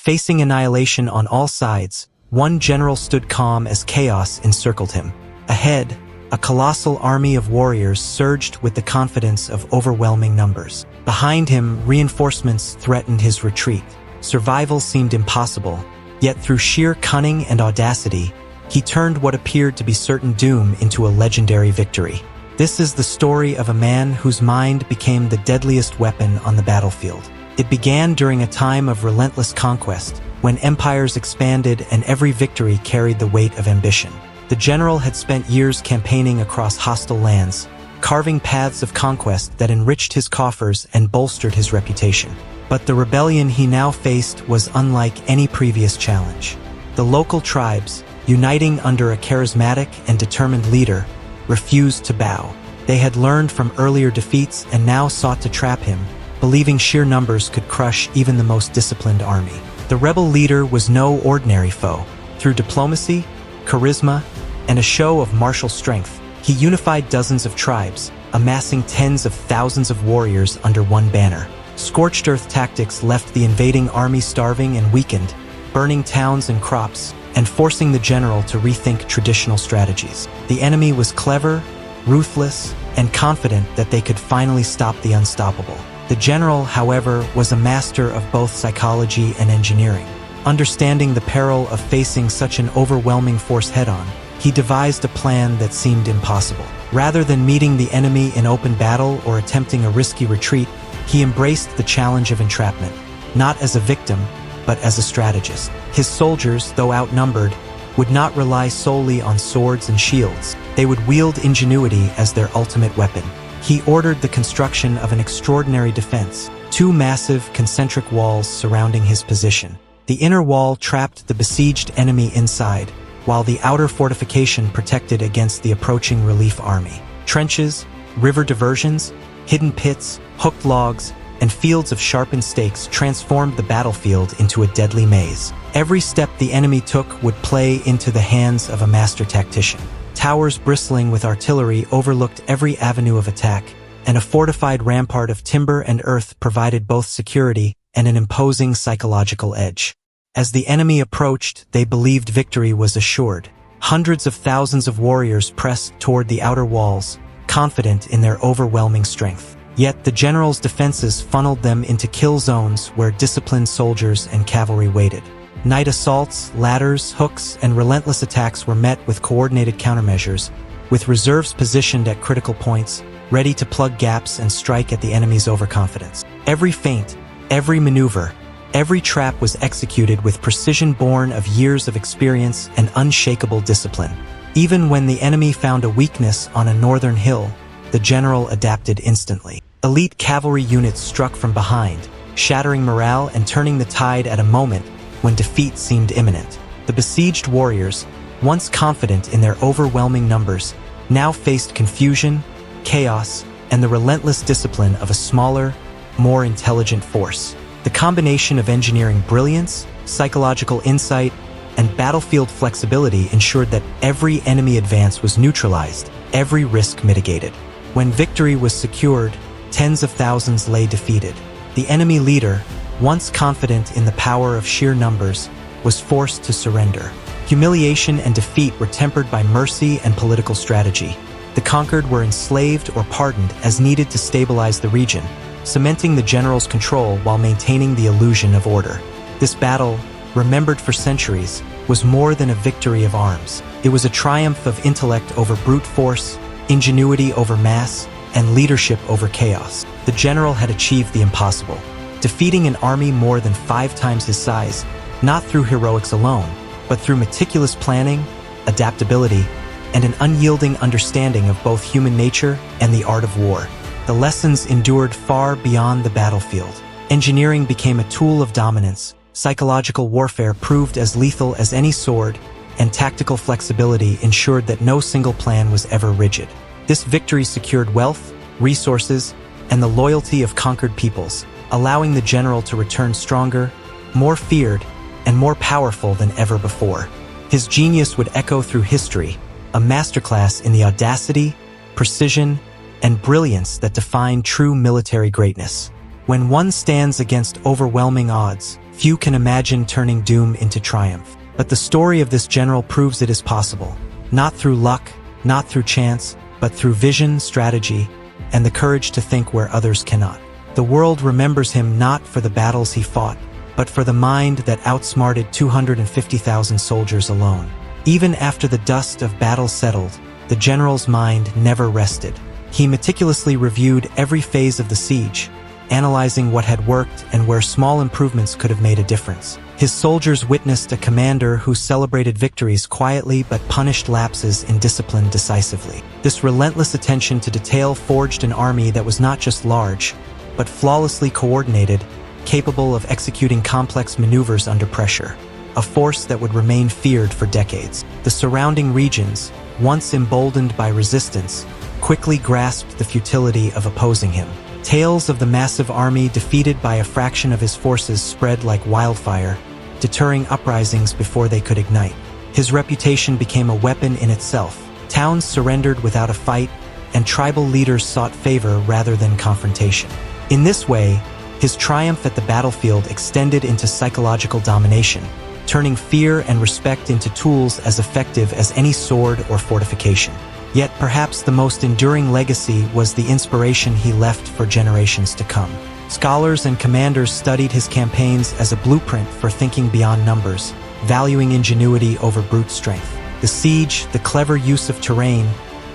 Facing annihilation on all sides, one general stood calm as chaos encircled him. Ahead, a colossal army of warriors surged with the confidence of overwhelming numbers. Behind him, reinforcements threatened his retreat. Survival seemed impossible, yet through sheer cunning and audacity, he turned what appeared to be certain doom into a legendary victory. This is the story of a man whose mind became the deadliest weapon on the battlefield. It began during a time of relentless conquest, when empires expanded and every victory carried the weight of ambition. The general had spent years campaigning across hostile lands, carving paths of conquest that enriched his coffers and bolstered his reputation. But the rebellion he now faced was unlike any previous challenge. The local tribes, uniting under a charismatic and determined leader, refused to bow. They had learned from earlier defeats and now sought to trap him, believing sheer numbers could crush even the most disciplined army. The rebel leader was no ordinary foe. Through diplomacy, charisma, and a show of martial strength, he unified dozens of tribes, amassing tens of thousands of warriors under one banner. Scorched earth tactics left the invading army starving and weakened, burning towns and crops, and forcing the general to rethink traditional strategies. The enemy was clever, ruthless, and confident that they could finally stop the unstoppable. The general, however, was a master of both psychology and engineering. Understanding the peril of facing such an overwhelming force head-on, he devised a plan that seemed impossible. Rather than meeting the enemy in open battle or attempting a risky retreat, he embraced the challenge of entrapment, not as a victim, but as a strategist. His soldiers, though outnumbered, would not rely solely on swords and shields. They would wield ingenuity as their ultimate weapon. He ordered the construction of an extraordinary defense, two massive concentric walls surrounding his position. The inner wall trapped the besieged enemy inside, while the outer fortification protected against the approaching relief army. Trenches, river diversions, hidden pits, hooked logs, and fields of sharpened stakes transformed the battlefield into a deadly maze. Every step the enemy took would play into the hands of a master tactician. Towers bristling with artillery overlooked every avenue of attack, and a fortified rampart of timber and earth provided both security and an imposing psychological edge. As the enemy approached, they believed victory was assured. Hundreds of thousands of warriors pressed toward the outer walls, confident in their overwhelming strength. Yet the general's defenses funneled them into kill zones where disciplined soldiers and cavalry waited. Night assaults, ladders, hooks, and relentless attacks were met with coordinated countermeasures, with reserves positioned at critical points, ready to plug gaps and strike at the enemy's overconfidence. Every feint, every maneuver, every trap was executed with precision born of years of experience and unshakable discipline. Even when the enemy found a weakness on a northern hill, the general adapted instantly. Elite cavalry units struck from behind, shattering morale and turning the tide at a moment when defeat seemed imminent. The besieged warriors, once confident in their overwhelming numbers, now faced confusion, chaos, and the relentless discipline of a smaller, more intelligent force. The combination of engineering brilliance, psychological insight, and battlefield flexibility ensured that every enemy advance was neutralized, every risk mitigated. When victory was secured, tens of thousands lay defeated. The enemy leader, once confident in the power of sheer numbers, was forced to surrender. Humiliation and defeat were tempered by mercy and political strategy. The conquered were enslaved or pardoned as needed to stabilize the region, cementing the general's control while maintaining the illusion of order. This battle, remembered for centuries, was more than a victory of arms. It was a triumph of intellect over brute force, ingenuity over mass, and leadership over chaos. The general had achieved the impossible, defeating an army more than 5 times his size, not through heroics alone, but through meticulous planning, adaptability, and an unyielding understanding of both human nature and the art of war. The lessons endured far beyond the battlefield. Engineering became a tool of dominance, psychological warfare proved as lethal as any sword, and tactical flexibility ensured that no single plan was ever rigid. This victory secured wealth, resources, and the loyalty of conquered peoples, allowing the general to return stronger, more feared, and more powerful than ever before. His genius would echo through history, a masterclass in the audacity, precision, and brilliance that define true military greatness. When one stands against overwhelming odds, Few can imagine turning doom into triumph. But the story of this general proves it is possible. Not through luck, not through chance, but through vision, strategy, and the courage to think where others cannot. The world remembers him not for the battles he fought, but for the mind that outsmarted 250,000 soldiers alone. Even after the dust of battle settled, the general's mind never rested. He meticulously reviewed every phase of the siege, analyzing what had worked and where small improvements could have made a difference. His soldiers witnessed a commander who celebrated victories quietly but punished lapses in discipline decisively. This relentless attention to detail forged an army that was not just large, but flawlessly coordinated, capable of executing complex maneuvers under pressure, a force that would remain feared for decades. The surrounding regions, once emboldened by resistance, quickly grasped the futility of opposing him. Tales of the massive army defeated by a fraction of his forces spread like wildfire, deterring uprisings before they could ignite. His reputation became a weapon in itself. Towns surrendered without a fight, and tribal leaders sought favor rather than confrontation. In this way, his triumph at the battlefield extended into psychological domination, turning fear and respect into tools as effective as any sword or fortification. Yet perhaps the most enduring legacy was the inspiration he left for generations to come. Scholars and commanders studied his campaigns as a blueprint for thinking beyond numbers, valuing ingenuity over brute strength. The siege, the clever use of terrain,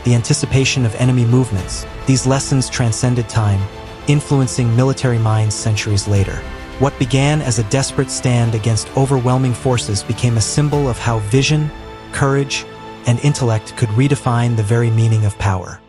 the anticipation of enemy movements, these lessons transcended time, influencing military minds centuries later. What began as a desperate stand against overwhelming forces became a symbol of how vision, courage, and intellect could redefine the very meaning of power.